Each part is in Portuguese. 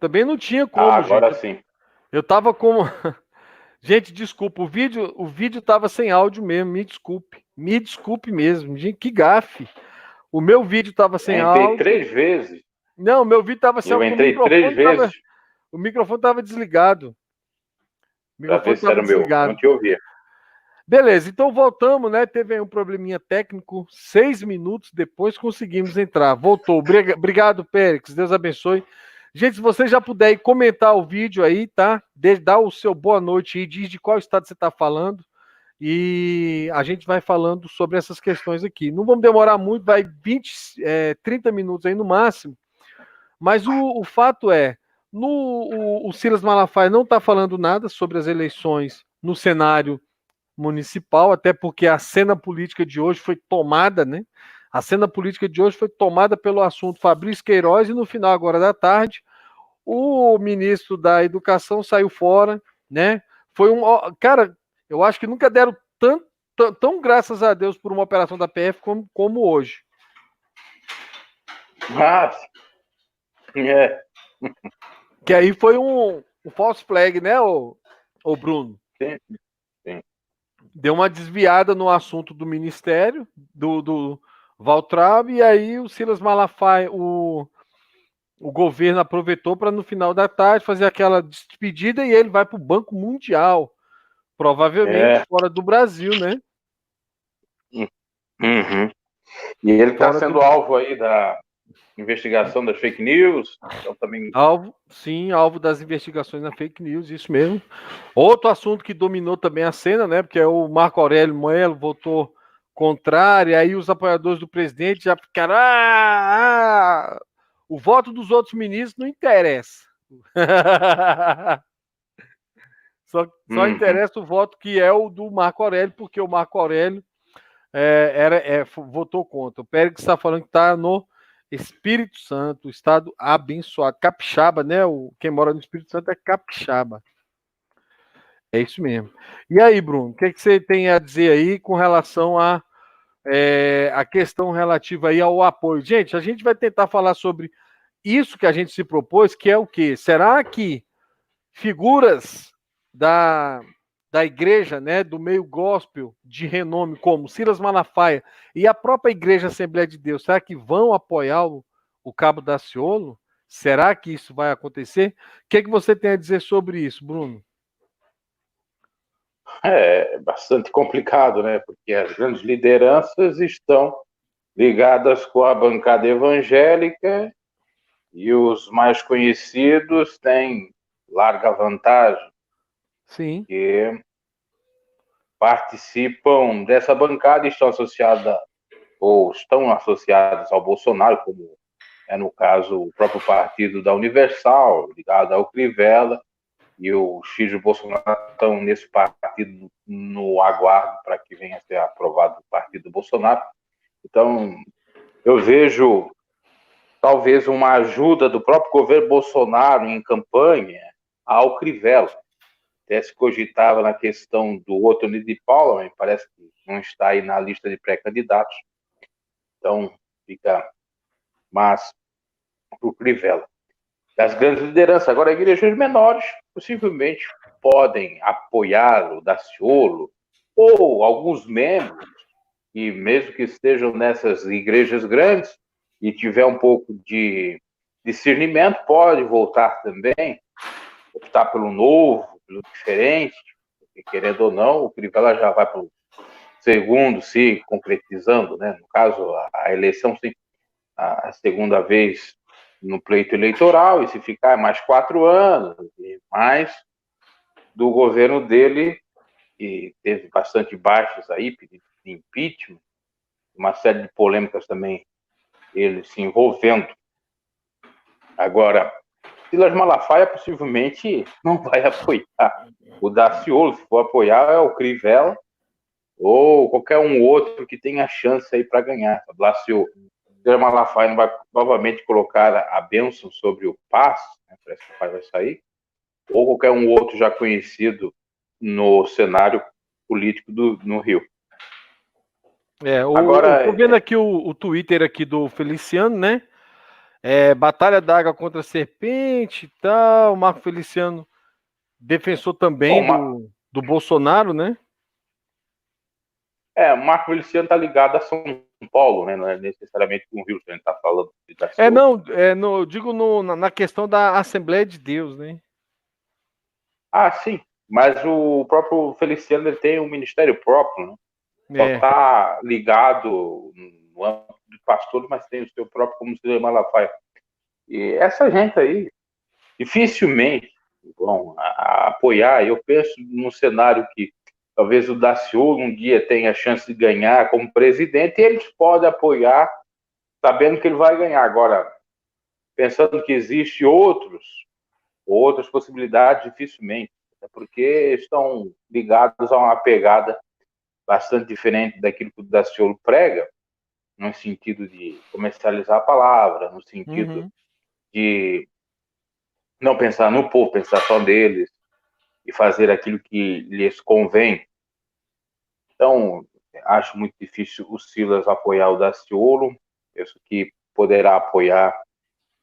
Também não tinha Ah, como, agora gente. sim. Eu tava como. Gente, desculpa, o vídeo tava sem áudio mesmo, me desculpe mesmo, gente, que gafe. O meu vídeo tava sem Entrei áudio. 3 vezes. Não, o meu vídeo tava sem Eu áudio, porque entrei 3 vezes o microfone tava desligado. O para ver microfone se era tava o meu. Eu não desligado. te ouvia. Beleza, então voltamos, né? Teve aí um probleminha técnico. 6 minutos depois conseguimos entrar. Voltou. Obrigado, Périx. Deus abençoe. Gente, se você já puder ir comentar o vídeo aí, tá? Dá o seu boa noite e diz de qual estado você está falando. E a gente vai falando sobre essas questões aqui. Não vamos demorar muito, vai 20, 30 minutos aí no máximo. Mas o fato é, o Silas Malafaia não está falando nada sobre as eleições no cenário municipal, até porque a cena política de hoje foi tomada, né? A cena política de hoje foi tomada pelo assunto Fabrício Queiroz e no final agora da tarde, o ministro da Educação saiu fora, né? Foi cara, eu acho que nunca deram tão graças a Deus por uma operação da PF como hoje. Mas, é, Que aí foi um false flag, né, o Bruno? sim, sim. Deu uma desviada no assunto do ministério, do Valtraub, e aí o Silas Malafaia, o governo aproveitou para no final da tarde fazer aquela despedida e ele vai para o Banco Mundial, provavelmente É. fora do Brasil, né? Uhum. E ele está Fora sendo do alvo aí da investigação das fake news. Então também. alvo das investigações na fake news, isso mesmo. Outro assunto que dominou também a cena, né? Porque o Marco Aurélio Melo votou contrário, e aí os apoiadores do presidente já ficaram. O voto dos outros ministros não interessa. Só Uhum. interessa o voto que é o do Marco Aurélio, porque o Marco Aurélio votou contra. O Pérez está falando que está no Espírito Santo, estado abençoado. Capixaba, né? Quem mora no Espírito Santo é capixaba. É isso mesmo. E aí, Bruno, o que você tem a dizer aí com relação a questão relativa aí ao apoio? Gente, a gente vai tentar falar sobre isso que a gente se propôs, que é o quê? Será que figuras da, da igreja, né, do meio gospel de renome, como Silas Malafaia e a própria Igreja Assembleia de Deus, será que vão apoiar o Cabo Daciolo? Será que isso vai acontecer? O que você tem a dizer sobre isso, Bruno? É bastante complicado, né? Porque as grandes lideranças estão ligadas com a bancada evangélica e os mais conhecidos têm larga vantagem, Sim. que participam dessa bancada e estão associadas ou estão associados ao Bolsonaro, como é no caso o próprio partido da Universal, ligado ao Crivella, e o X e o Bolsonaro estão nesse partido no aguardo para que venha a ser aprovado o partido do Bolsonaro. Então, eu vejo talvez uma ajuda do próprio governo Bolsonaro em campanha ao Crivella. Até se cogitava na questão do Otoni de Paula, mas parece que não está aí na lista de pré-candidatos. Então, fica mais para o Crivella. Das grandes lideranças. Agora, igrejas menores possivelmente podem apoiar o Daciolo ou alguns membros, e mesmo que estejam nessas igrejas grandes e tiver um pouco de discernimento, pode voltar também, optar pelo novo, pelo diferente, porque, querendo ou não, o Crivella já vai para o segundo se concretizando, né? No caso, a eleição, sim, a segunda vez no pleito eleitoral, e se ficar mais 4 anos, e mais do governo dele, que teve bastante baixas aí, pedido de impeachment, uma série de polêmicas também, ele se envolvendo. Agora, Silas Malafaia possivelmente não vai apoiar o Daciolo, se for apoiar é o Crivella, ou qualquer um outro que tenha chance aí para ganhar. Lá se o Silas Malafaia não vai novamente colocar a bênção sobre o passe, né, parece que o pai vai sair, ou qualquer um outro já conhecido no cenário político no Rio. Eu tô Agora, vendo aqui o Twitter aqui do Feliciano, né? Batalha da Água contra a Serpente e tal. Marco Feliciano, defensor também Bom, do Bolsonaro, né? o Marco Feliciano está ligado a São Paulo, né? Não é necessariamente com o Rio, que a gente está falando de Daciolo. Não, eu digo na questão da Assembleia de Deus, né? Ah, sim, mas o próprio Feliciano ele tem um ministério próprio, né? Só É. está ligado no âmbito de pastor, mas tem o seu próprio, como Silas Malafaia. E essa gente aí dificilmente vão apoiar. Eu penso num cenário que talvez o Daciolo um dia tenha a chance de ganhar como presidente, e eles podem apoiar sabendo que ele vai ganhar. Agora, pensando que existe outras possibilidades, dificilmente, porque estão ligados a uma pegada bastante diferente daquilo que o Daciolo prega, no sentido de comercializar a palavra, no sentido Uhum. de não pensar no povo, pensar só neles e fazer aquilo que lhes convém. Então, acho muito difícil o Silas apoiar o Daciolo. Penso que poderá apoiar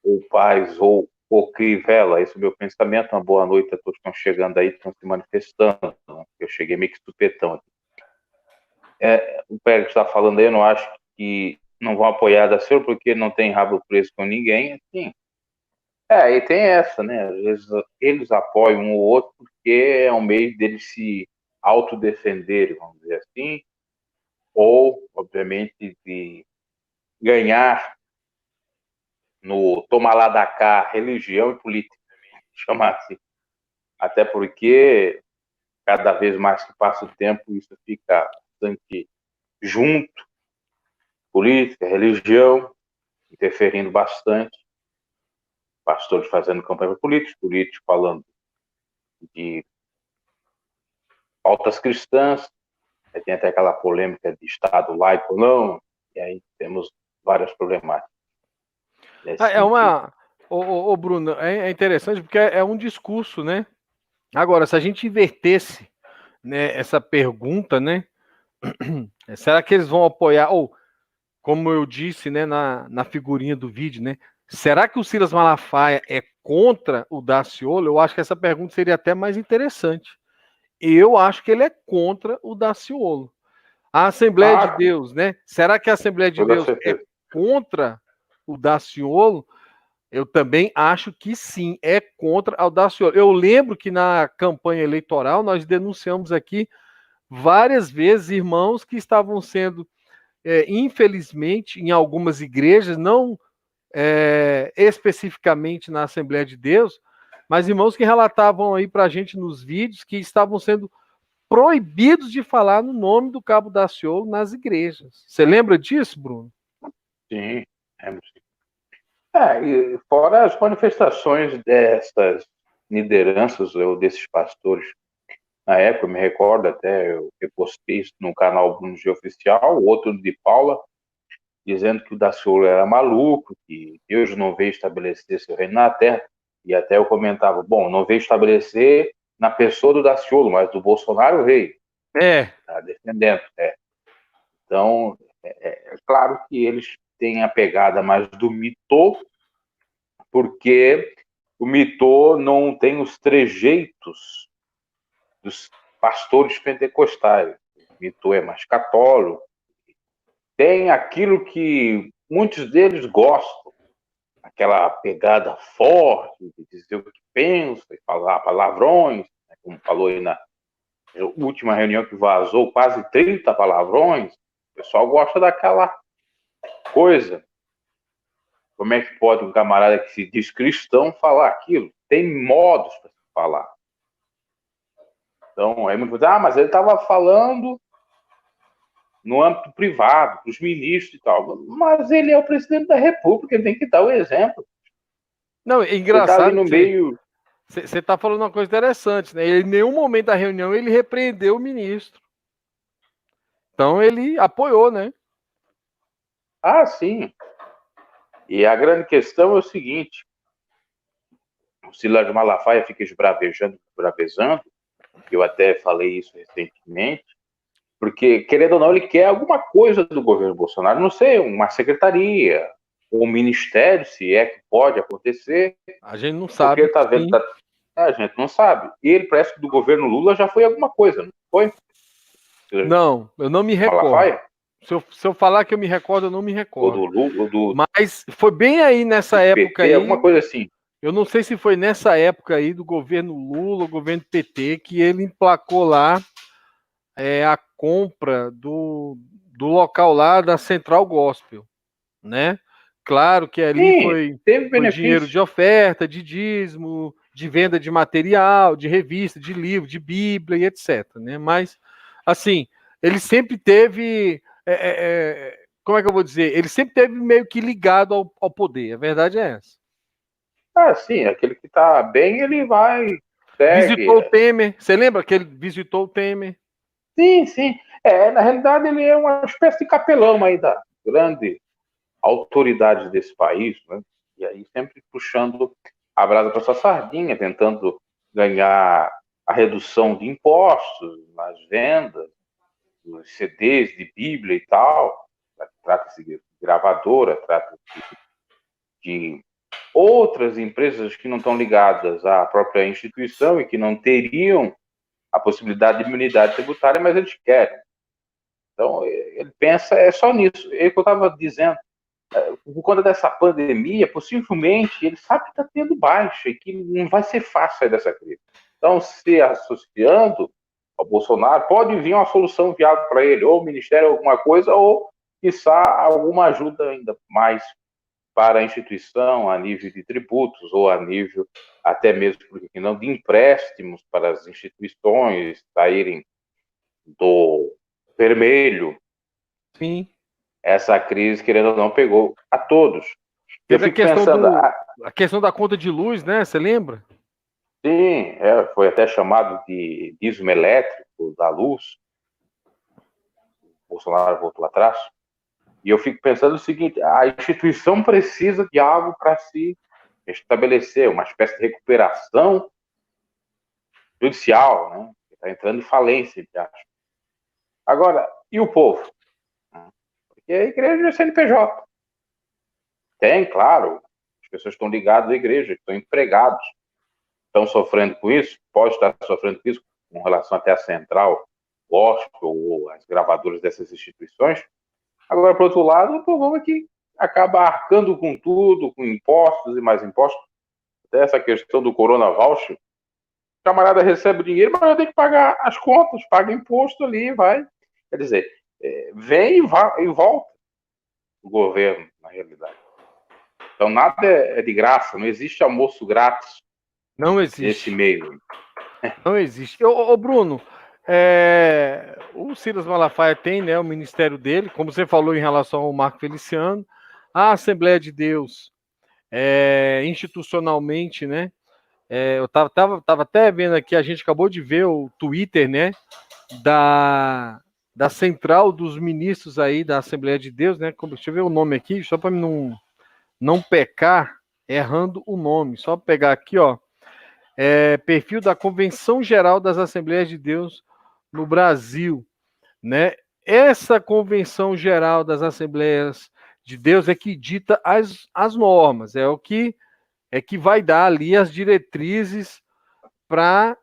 ou Paz ou o Crivella. Esse é o meu pensamento. Uma boa noite a todos que estão chegando aí, estão se manifestando. Eu cheguei meio que supetão aqui. O Pérez está falando aí, eu não acho que não vão apoiar a Daciolo porque não tem rabo preso com ninguém. Assim, e tem essa, né? Às vezes eles apoiam um ou outro porque é um meio deles se autodefenderem, vamos dizer assim, ou, obviamente, de ganhar no toma lá da cá, religião e política, chamar assim. Até porque, cada vez mais que passa o tempo, isso fica bastante junto, política, religião, interferindo bastante, pastores fazendo campanha para políticos falando de pautas cristãs, aí tem até aquela polêmica de Estado laico ou não, e aí temos várias problemáticas nesse É sentido. uma. Ô, Bruno, é interessante porque é um discurso, né? Agora, se a gente invertesse, né, essa pergunta, né? Será que eles vão apoiar? Ou, como eu disse, né, na figurinha do vídeo, né? Será que o Silas Malafaia é contra o Daciolo? Eu acho que essa pergunta seria até mais interessante. Eu acho que ele é contra o Daciolo. A Assembleia de Ah, Deus, né? Será que a Assembleia de toda Deus é certeza. contra o Daciolo? Eu também acho que sim, é contra o Daciolo. Eu lembro que na campanha eleitoral nós denunciamos aqui várias vezes irmãos que estavam sendo, infelizmente, em algumas igrejas, não especificamente na Assembleia de Deus, mas irmãos que relatavam aí para a gente nos vídeos que estavam sendo proibidos de falar no nome do Cabo Daciolo nas igrejas. Você lembra disso, Bruno? Sim, é, e fora as manifestações dessas lideranças ou desses pastores. Na época, eu me recordo até, eu repostei isso no canal Bruno G Oficial, outro de Paula, dizendo que o Daciolo era maluco, que Deus não veio estabelecer seu reino na terra. E até eu comentava, bom, não veio estabelecer na pessoa do Daciolo, mas do Bolsonaro veio. É. Está defendendo. Então, é claro que eles têm a pegada mais do mito, porque o mito não tem os trejeitos dos pastores pentecostais. O mito é mais católico, tem aquilo que muitos deles gostam, aquela pegada forte de dizer o que pensa e falar palavrões, né, como falou aí na última reunião que vazou quase 30 palavrões. O pessoal gosta daquela coisa. Como é que pode um camarada que se diz cristão falar aquilo? Tem modos para se falar. Então, aí muito mas ele estava falando no âmbito privado, para os ministros e tal. Mas ele é o presidente da República, ele tem que dar o exemplo. Não, é Ele está ali engraçado no que meio. você está falando uma coisa interessante, né? Ele, em nenhum momento da reunião ele repreendeu o ministro. Então ele apoiou, né? Ah, sim. E a grande questão é o seguinte: o Silas Malafaia fica esbravejando, eu até falei isso recentemente, porque, querendo ou não, ele quer alguma coisa do governo Bolsonaro, não sei, uma secretaria, o ministério, se é que pode acontecer. A gente não sabe. Porque tá vendo, a gente não sabe. E ele parece que do governo Lula já foi alguma coisa, não foi? Não, eu não me recordo. Malafaia? Se eu falar que eu me recordo, eu não me recordo. Ou do Lula, Mas foi bem aí nessa época aí. Alguma coisa assim. Eu não sei se foi nessa época aí do governo Lula, governo PT, que ele emplacou lá a compra do local lá da Central Gospel, né? Claro que ali foi dinheiro de oferta, de dízimo, de venda de material, de revista, de livro, de Bíblia e etc. Né? Mas, assim, ele sempre teve. Como é que eu vou dizer? Ele sempre teve meio que ligado ao poder. A verdade é essa. Ah, sim, aquele que tá bem, ele vai. Segue. Visitou o Temer. Você lembra que ele visitou o Temer? Sim, sim. Na realidade, ele é uma espécie de capelão aí da grande autoridade desse país, né? E aí sempre puxando a brasa para sua sardinha, tentando ganhar a redução de impostos nas vendas, dos CDs de Bíblia e tal. Trata-se de gravadora, trata-se de outras empresas que não estão ligadas à própria instituição e que não teriam a possibilidade de imunidade tributária, mas eles querem. Então, ele pensa só nisso. É o que eu estava dizendo. Por conta dessa pandemia, possivelmente ele sabe que está tendo baixa e que não vai ser fácil sair dessa crise. Então, se associando ao Bolsonaro, pode vir uma solução viável para ele, ou o Ministério alguma coisa, ou, quiçá, alguma ajuda ainda mais para a instituição a nível de tributos, ou a nível até mesmo, porque não, de empréstimos para as instituições saírem do vermelho. Sim. Essa crise, querendo ou não, pegou a todos. Teve a questão pensando, a questão da conta de luz, né? Você lembra? Sim, foi até chamado de dízimo elétrico da luz. O Bolsonaro voltou atrás. E eu fico pensando o seguinte: a instituição precisa de algo para se estabelecer, uma espécie de recuperação judicial, né? Está entrando em falência, acho. Agora, e o povo? Porque a igreja é CNPJ. Tem, claro, as pessoas estão ligadas à igreja, estão empregados, estão sofrendo com isso, pode estar sofrendo com isso, com relação até à central, gospel, ou as gravadoras dessas instituições. Agora, por outro lado, o povo é que acaba arcando com tudo, com impostos e mais impostos. Até essa questão do Corona Voucher, o camarada recebe dinheiro, mas vai ter que pagar as contas, paga imposto ali, vai. Quer dizer, vem e volta o governo, na realidade. Então, nada é de graça, não existe almoço grátis. Não existe. Nesse meio. Não existe. Ô Bruno, o Silas Malafaia tem, né, o ministério dele, como você falou em relação ao Marco Feliciano, a Assembleia de Deus, institucionalmente, né, eu tava até vendo aqui, a gente acabou de ver o Twitter, né, da central dos ministros aí da Assembleia de Deus, né, deixa eu ver o nome aqui, só para não pecar errando o nome, só pegar aqui, ó, perfil da Convenção Geral das Assembleias de Deus no Brasil, né? Essa Convenção Geral das Assembleias de Deus é que dita as normas, é o que vai dar ali as diretrizes para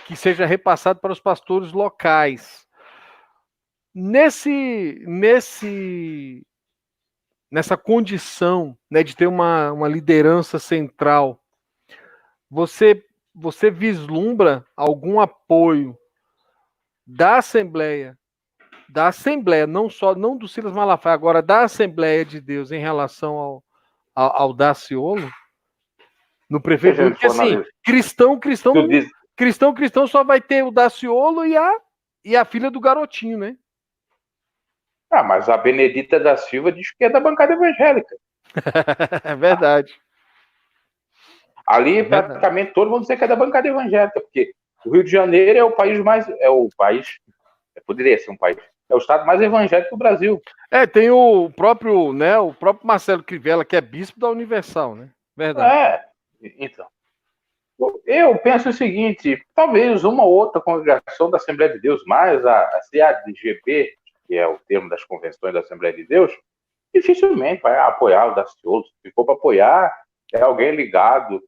que seja repassado para os pastores locais. Nessa condição, né, de ter uma liderança central, você vislumbra algum apoio da Assembleia, não do Silas Malafaia, agora da Assembleia de Deus em relação ao Daciolo? No prefeito, porque assim, cristão só vai ter o Daciolo e a filha do garotinho, né? Mas a Benedita da Silva diz que é da bancada evangélica. É verdade. Ali, praticamente, todo mundo diz que é da bancada evangélica, porque o Rio de Janeiro é o país mais... poderia ser um país... É o estado mais evangélico do Brasil. Tem o próprio Marcelo Crivella, que é bispo da Universal, né? Verdade. Então. Eu penso o seguinte, talvez uma ou outra congregação da Assembleia de Deus, mais a CADGB, que é o termo das convenções da Assembleia de Deus, dificilmente vai apoiar o Daciolo. Se for para apoiar, é alguém ligado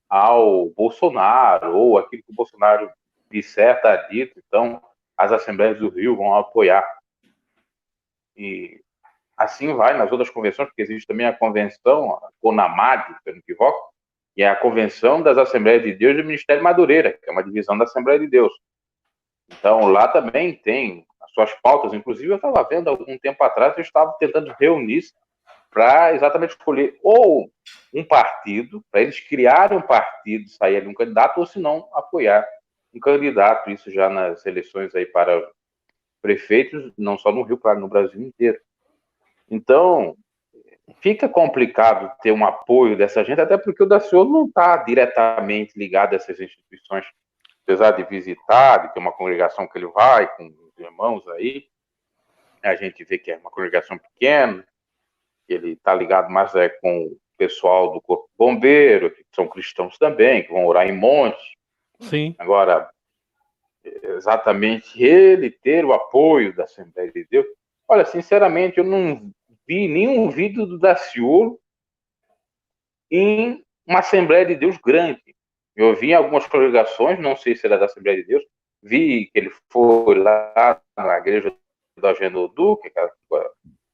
ao Bolsonaro, ou aquilo que o Bolsonaro disser, está dito. Então, as Assembleias do Rio vão apoiar. E assim vai nas outras convenções, porque existe também a convenção, a CONAMAD, se eu não me equivoco, e é a Convenção das Assembleias de Deus do Ministério Madureira, que é uma divisão da Assembleia de Deus. Então, lá também tem as suas pautas. Inclusive, eu estava vendo algum tempo atrás, eu estava tentando reunir para exatamente escolher ou um partido, para eles criarem um partido, sair ali um candidato, ou se não, apoiar um candidato, isso já nas eleições aí para prefeitos, não só no Rio, claro, no Brasil inteiro. Então, fica complicado ter um apoio dessa gente, até porque o Daciolo não está diretamente ligado a essas instituições, apesar de visitar, de ter uma congregação que ele vai com os irmãos aí, a gente vê que é uma congregação pequena, ele está ligado mais com o pessoal do Corpo Bombeiro, que são cristãos também, que vão orar em monte. Sim. Agora, exatamente ele ter o apoio da Assembleia de Deus, olha, sinceramente, eu não vi nenhum vídeo do Daciolo em uma Assembleia de Deus grande. Eu vi em algumas congregações, não sei se era da Assembleia de Deus, vi que ele foi lá na igreja do Agenor Duque, que era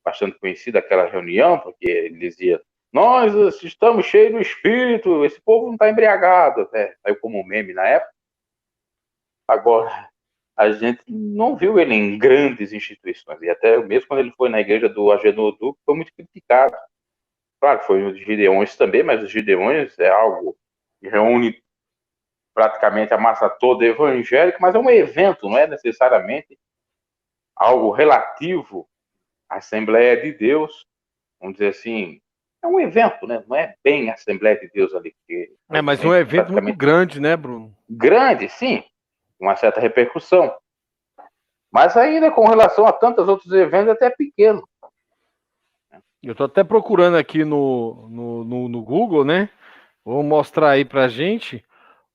bastante conhecida aquela reunião, porque ele dizia: nós estamos cheios do Espírito, esse povo não está embriagado. Saiu como um meme na época. Agora, a gente não viu ele em grandes instituições, e até mesmo quando ele foi na igreja do Agenor Duque, foi muito criticado. Claro, foi os Gideões também, mas os Gideões é algo que reúne praticamente a massa toda evangélica, mas é um evento, não é necessariamente algo relativo à Assembleia de Deus, vamos dizer assim, é um evento, né? Não é bem a Assembleia de Deus ali. Mas um evento muito grande, né, Bruno? Grande, sim, uma certa repercussão. Mas ainda com relação a tantos outros eventos, até pequeno. Eu estou até procurando aqui no Google, né? Vou mostrar aí pra gente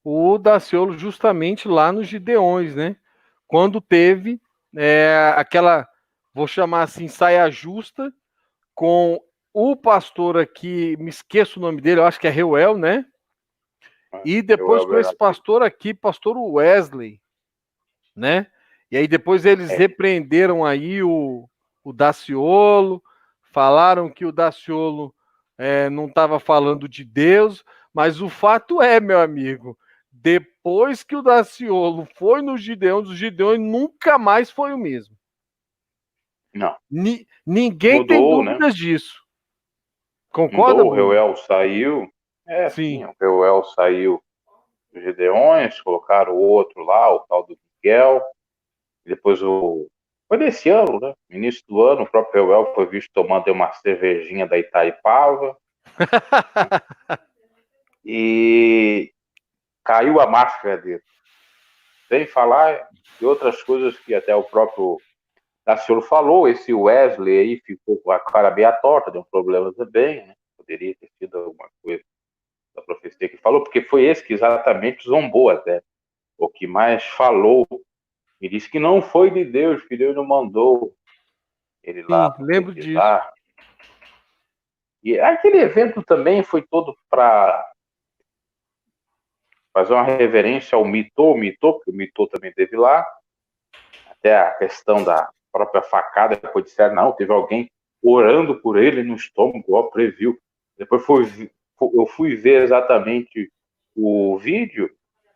o Daciolo justamente lá nos Gideões, né? Quando teve aquela, vou chamar assim, saia justa com o pastor aqui, me esqueço o nome dele, eu acho que é Reuel, né? E depois com esse pastor aqui, pastor Wesley, né? E aí depois eles repreenderam aí o Daciolo, falaram que o Daciolo não estava falando de Deus, mas o fato é, meu amigo, depois que o Daciolo foi nos Gideões, os Gideões nunca mais foi o mesmo. Não. Ninguém mudou, tem dúvidas, né, disso. Concorda, mudou, Bruno? O Reuel saiu. Sim. O Reuel saiu dos Gideões, colocaram o outro lá, o tal do Miguel. Depois foi desse ano, né? Início do ano, o próprio Reuel foi visto tomando uma cervejinha da Itaipava. E caiu a máscara dele. Sem falar de outras coisas que até o próprio Daciolo falou. Esse Wesley aí ficou com a cara meio torta, deu um problema também, né? Poderia ter sido alguma coisa da profecia que falou, porque foi esse que exatamente zombou até. O que mais falou. E disse que não foi de Deus, que Deus não mandou ele lá lembro disso. E aquele evento também foi todo para fazer uma reverência ao Mitô, porque o Mitô também esteve lá. Até a questão da própria facada, depois disseram, não, teve alguém orando por ele no estômago, ó, previu. Depois eu fui ver exatamente o vídeo.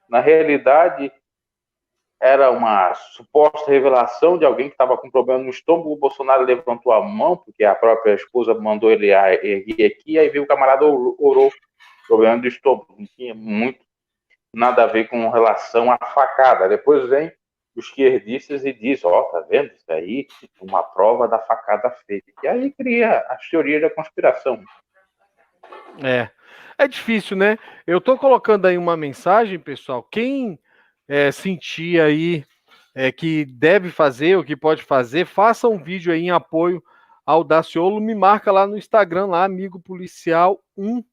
Na realidade, era uma suposta revelação de alguém que estava com problema no estômago. O Bolsonaro levantou a mão, porque a própria esposa mandou ele erguer aqui, aí veio o camarada orou, problema do estômago. Não tinha muito nada a ver com relação à facada. Depois vem os esquerdistas e diz, tá vendo? Isso aí é uma prova da facada feita. E aí cria as teorias da conspiração. É difícil, né? Eu tô colocando aí uma mensagem, pessoal. Quem sentir aí que deve fazer, ou que pode fazer, faça um vídeo aí em apoio ao Daciolo, me marca lá no Instagram, lá, Amigo Policial 1,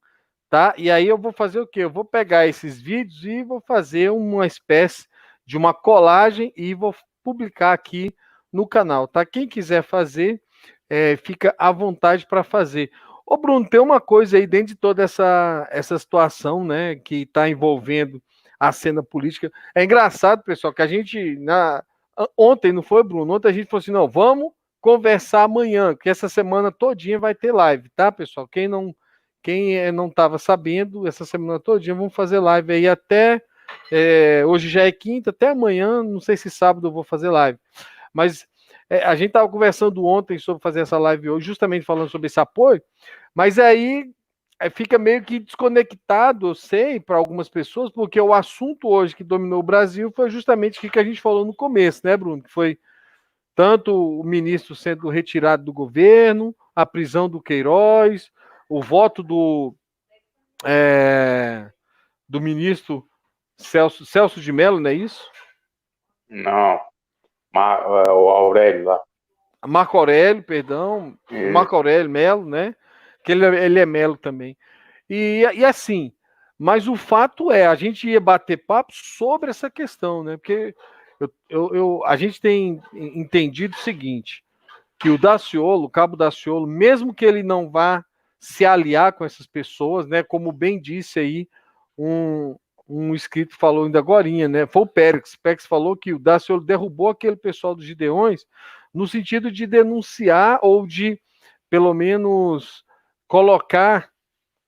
tá? E aí eu vou fazer o quê? Eu vou pegar esses vídeos e vou fazer uma espécie de uma colagem e vou publicar aqui no canal, tá? Quem quiser fazer, fica à vontade para fazer. Ô, Bruno, tem uma coisa aí dentro de toda essa situação, né, que está envolvendo a cena política. É engraçado, pessoal, que a gente, ontem, não foi, Bruno? Ontem a gente falou assim, não, vamos conversar amanhã, que essa semana todinha vai ter live, tá, pessoal? Quem não estava sabendo, essa semana todinha vamos fazer live aí até, hoje já é quinta, até amanhã, não sei se sábado eu vou fazer live. Mas a gente estava conversando ontem sobre fazer essa live hoje, justamente falando sobre esse apoio, mas aí fica meio que desconectado, eu sei, para algumas pessoas, porque o assunto hoje que dominou o Brasil foi justamente o que a gente falou no começo, né, Bruno? Que foi tanto o ministro sendo retirado do governo, a prisão do Queiroz, o voto do ministro Celso de Mello, não é isso? Não, o Aurélio lá. Marco Aurélio, perdão, Marco Aurélio Melo, né? Que ele é Melo também. E assim, mas o fato é, a gente ia bater papo sobre essa questão, né? Porque a gente tem entendido o seguinte, que o Daciolo, o Cabo Daciolo, mesmo que ele não vá se aliar com essas pessoas, né? Como bem disse aí um inscrito falou ainda agorinha, né? Foi o Pérez. O Pérez falou que o Daciolo derrubou aquele pessoal dos Gideões no sentido de denunciar ou de, pelo menos, colocar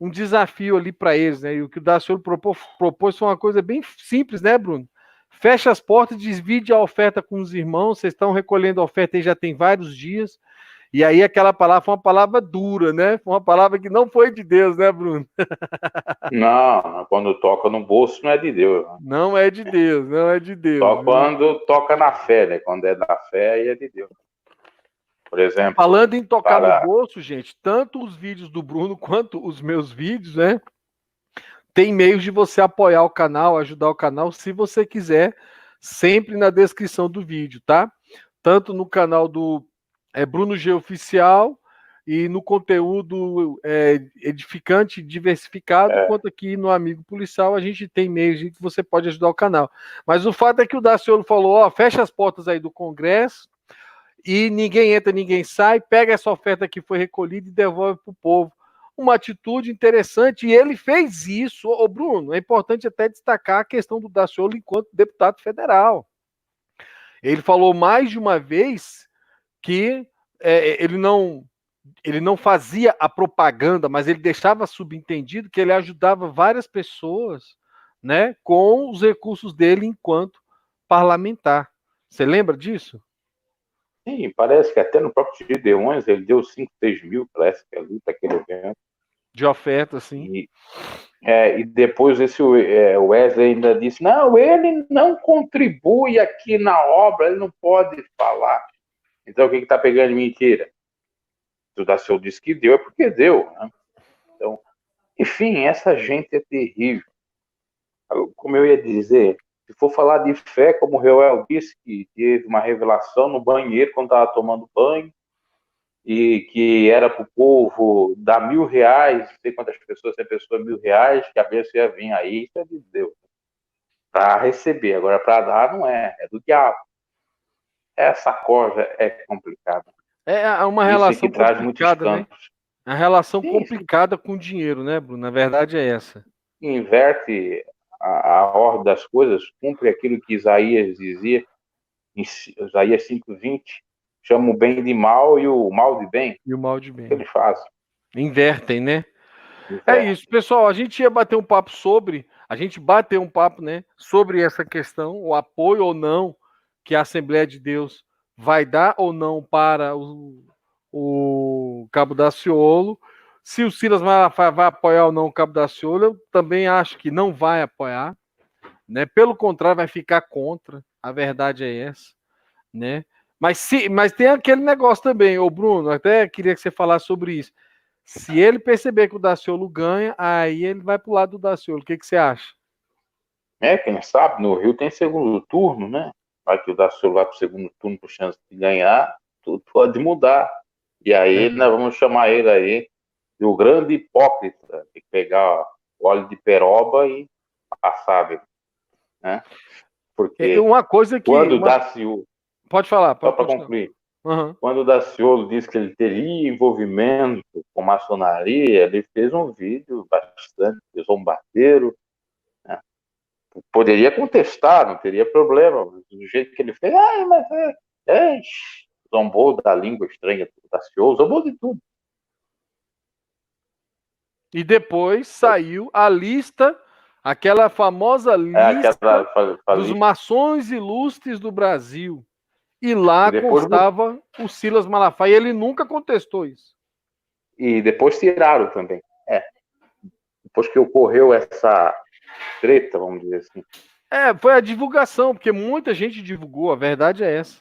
um desafio ali para eles, né? E o que o Daciolo propôs foi uma coisa bem simples, né, Bruno? Fecha as portas, divide a oferta com os irmãos, vocês estão recolhendo a oferta aí já tem vários dias, e aí aquela palavra foi uma palavra dura, né? Foi uma palavra que não foi de Deus, né, Bruno? Não, quando toca no bolso não é de Deus. Né? Não é de Deus, não é de Deus. Só quando toca na fé, né? Quando é da fé, aí é de Deus. Por exemplo. Falando em tocar no bolso, gente, tanto os vídeos do Bruno quanto os meus vídeos, né? Tem meios de você apoiar o canal, ajudar o canal, se você quiser, sempre na descrição do vídeo, tá? Tanto no canal do Bruno G Oficial e no conteúdo edificante, diversificado, quanto aqui no Amigo Policial, a gente tem meios de que você pode ajudar o canal. Mas o fato é que o Daciolo falou, ó, fecha as portas aí do Congresso e ninguém entra, ninguém sai, pega essa oferta que foi recolhida e devolve para o povo. Uma atitude interessante, e ele fez isso. Ô Bruno, é importante até destacar a questão do Daciolo enquanto deputado federal. Ele falou mais de uma vez que ele não fazia a propaganda, mas ele deixava subentendido que ele ajudava várias pessoas, né, com os recursos dele enquanto parlamentar. Você lembra disso? Sim, parece que até no próprio Gideões ele deu 5, 6 mil, parece que ali para aquele evento. De oferta, sim. E depois o Wesley ainda disse, não, ele não contribui aqui na obra, ele não pode falar. Então o que está pegando de mentira? Se o Daciolo disse que deu, é porque deu. Né? Então, enfim, essa gente é terrível. Como eu ia dizer, se for falar de fé, como o Reuel disse, que teve uma revelação no banheiro quando estava tomando banho, e que era para o povo dar R$1.000, não sei quantas pessoas, 100 pessoas, R$1.000, que a bênção ia vir aí, isso é de Deus. Para receber, agora para dar não é do diabo. Essa coisa é complicada. É uma isso relação que traz muitos né? campos. A relação complicada com o dinheiro, né, Bruno? Na verdade é essa. Inverte a ordem das coisas, cumpre aquilo que Isaías dizia, em Isaías 5:20, chama o bem de mal e o mal de bem. E o mal de bem. O que eles fazem? Invertem, né? É isso, pessoal. A gente ia bater um papo né, sobre essa questão, o apoio ou não que a Assembleia de Deus vai dar ou não para o Cabo Daciolo. Se o Silas vai apoiar ou não o Cabo Daciolo, eu também acho que não vai apoiar, né? Pelo contrário, vai ficar contra. A verdade é essa, né? Mas tem aquele negócio também, ô Bruno, até queria que você falasse sobre isso. Se ele perceber que o Daciolo ganha, aí ele vai pro lado do Daciolo. O que você acha? Quem sabe, no Rio tem segundo turno, né? Vai que o Daciolo vai pro segundo turno com chance de ganhar, tudo pode mudar. E aí nós vamos chamar ele aí de o grande hipócrita, de pegar o óleo de peroba e passar, né? Porque uma coisa que... quando o Daciolo... Pode falar. Só para concluir. Uhum. Quando o Daciolo disse que ele teria envolvimento com maçonaria, ele fez um vídeo bastante zombateiro, né? Poderia contestar, não teria problema, do jeito que ele fez, zombou da língua estranha do Daciolo, zombou de tudo. E depois saiu a lista, aquela famosa lista dos maçons ilustres do Brasil. E lá constava o Silas Malafaia. Ele nunca contestou isso. E depois tiraram também. Depois que ocorreu essa treta, vamos dizer assim. Foi a divulgação, porque muita gente divulgou, a verdade é essa.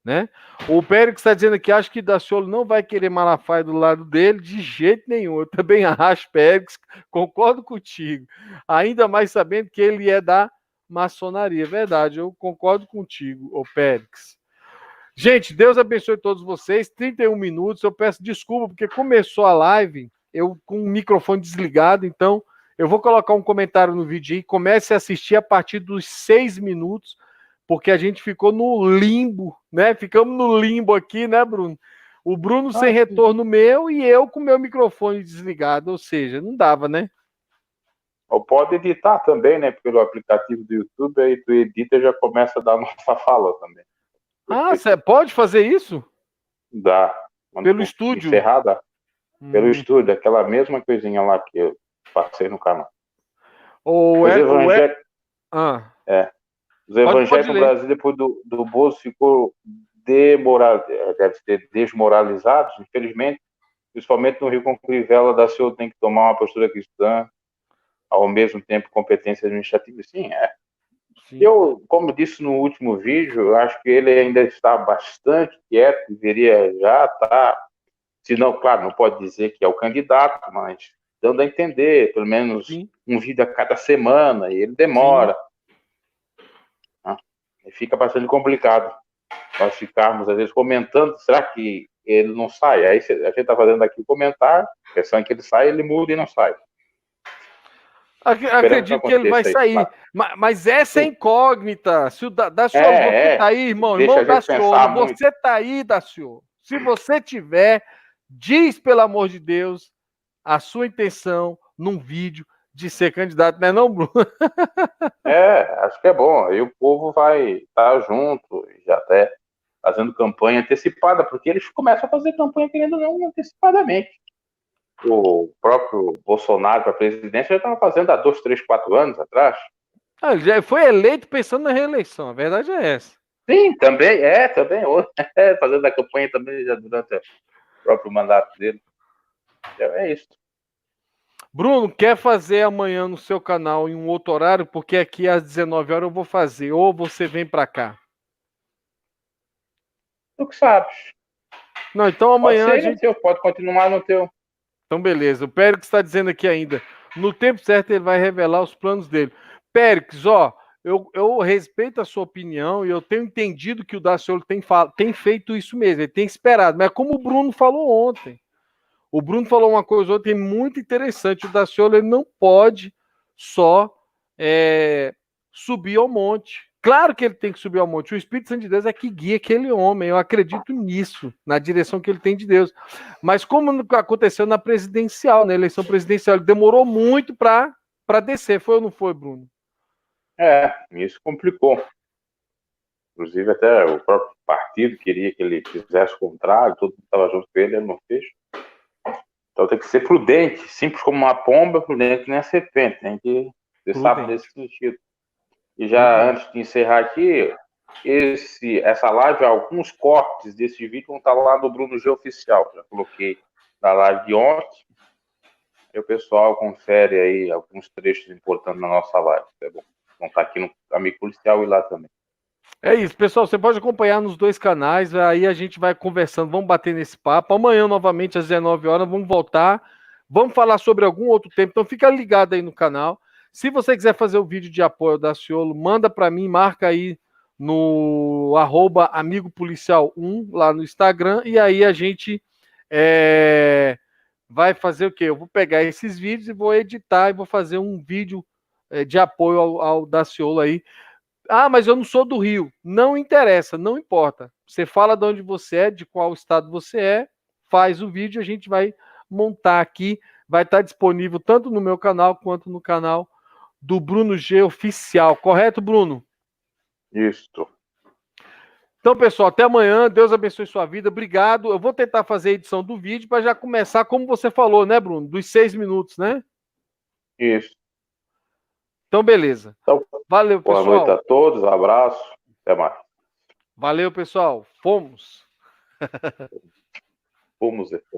Né? O Pérez está dizendo que acha que Daciolo não vai querer Malafaia do lado dele de jeito nenhum. Eu também acho, Pérez, concordo contigo. Ainda mais sabendo que ele é da maçonaria. Verdade, eu concordo contigo, o Pérez. Gente, Deus abençoe todos vocês. 31 minutos. Eu peço desculpa porque começou a live, eu com o microfone desligado, então eu vou colocar um comentário no vídeo aí. Comece a assistir a partir dos 6 minutos, porque a gente ficou no limbo, né? Ficamos no limbo aqui, né, Bruno? O Bruno sem retorno meu e eu com meu microfone desligado, ou seja, não dava, né? Ou pode editar também, né? Pelo aplicativo do YouTube, aí tu edita e já começa a dar nossa fala também. Você pode fazer isso? Dá. Pelo estúdio? Encerrar, dá. Pelo estúdio, aquela mesma coisinha lá que eu passei no canal. Os evangélicos no Brasil, depois do Bozo, ficou desmoralizados, infelizmente, principalmente no Rio com Crivella. Daciolo tem que tomar uma postura cristã, ao mesmo tempo competência administrativa. Sim. Eu, como disse no último vídeo, eu acho que ele ainda está bastante quieto, deveria já estar, se não, claro, não pode dizer que é o candidato, mas dando a entender, pelo menos um vídeo a cada semana, e ele demora. E fica bastante complicado nós ficarmos, às vezes, comentando, será que ele não sai? Aí a gente está fazendo aqui o comentário, pensando que ele sai, ele muda e não sai. Acredito que ele vai sair. Claro. Mas essa é incógnita. Se o Daciolo, você tá aí, irmão Daciolo, você tá aí, Daciolo. Se você tiver, diz, pelo amor de Deus, a sua intenção num vídeo de ser candidato, não é não, Bruno? Acho que é bom. Aí o povo vai estar junto, já até fazendo campanha antecipada, porque eles começam a fazer campanha, querendo ou não, antecipadamente. O próprio Bolsonaro para a presidência já estava fazendo há 2, 3, 4 anos atrás. Já foi eleito pensando na reeleição, a verdade é essa. Sim, também, fazendo a campanha também já durante o próprio mandato dele. É isso. Bruno, quer fazer amanhã no seu canal em um outro horário? Porque aqui às 19 horas eu vou fazer, ou você vem para cá? Tu que sabes. Não, então amanhã pode ser no teu, pode continuar no teu. Então beleza, o Périx está dizendo aqui ainda, no tempo certo ele vai revelar os planos dele. Périx, eu respeito a sua opinião e eu tenho entendido que o Daciolo tem feito isso mesmo, ele tem esperado, mas como o Bruno falou ontem, o Bruno falou uma coisa ontem muito interessante, o Daciolo ele não pode só subir ao monte. Claro que ele tem que subir ao monte. O Espírito Santo de Deus é que guia aquele homem. Eu acredito nisso, na direção que ele tem de Deus. Mas como aconteceu na presidencial, na eleição presidencial, ele demorou muito para descer. Foi ou não foi, Bruno? Isso complicou. Inclusive, até o próprio partido queria que ele fizesse o contrário, todo mundo estava junto com ele não fez. Então tem que ser prudente, simples como uma pomba, prudente nem a serpente. Tem que ser sábio nesse sentido. E já antes de encerrar aqui, essa live, alguns cortes desse vídeo vão estar lá no Bruno G Oficial. Já coloquei na live de ontem. E o pessoal confere aí alguns trechos importantes na nossa live. É bom. Vão estar aqui no Amigo Policial e lá também. É isso, pessoal. Você pode acompanhar nos dois canais. Aí a gente vai conversando, vamos bater nesse papo. Amanhã, novamente, às 19 horas, vamos voltar. Vamos falar sobre algum outro tema. Então fica ligado aí no canal. Se você quiser fazer o vídeo de apoio ao Daciolo, manda para mim, marca aí no @AmigoPolicial1 lá no Instagram, e aí a gente vai fazer o quê? Eu vou pegar esses vídeos e vou editar e vou fazer um vídeo de apoio ao Daciolo aí. Ah, mas eu não sou do Rio. Não interessa, não importa. Você fala de onde você é, de qual estado você é, faz o vídeo, a gente vai montar aqui. Vai estar disponível tanto no meu canal quanto no canal do Bruno G Oficial. Correto, Bruno? Isso. Então, pessoal, até amanhã. Deus abençoe sua vida. Obrigado. Eu vou tentar fazer a edição do vídeo para já começar, como você falou, né, Bruno? Dos 6 minutos, né? Isso. Então, beleza. Então, Valeu, boa noite pessoal. a todos, abraço, até mais. Valeu, pessoal. Fomos. Fomos.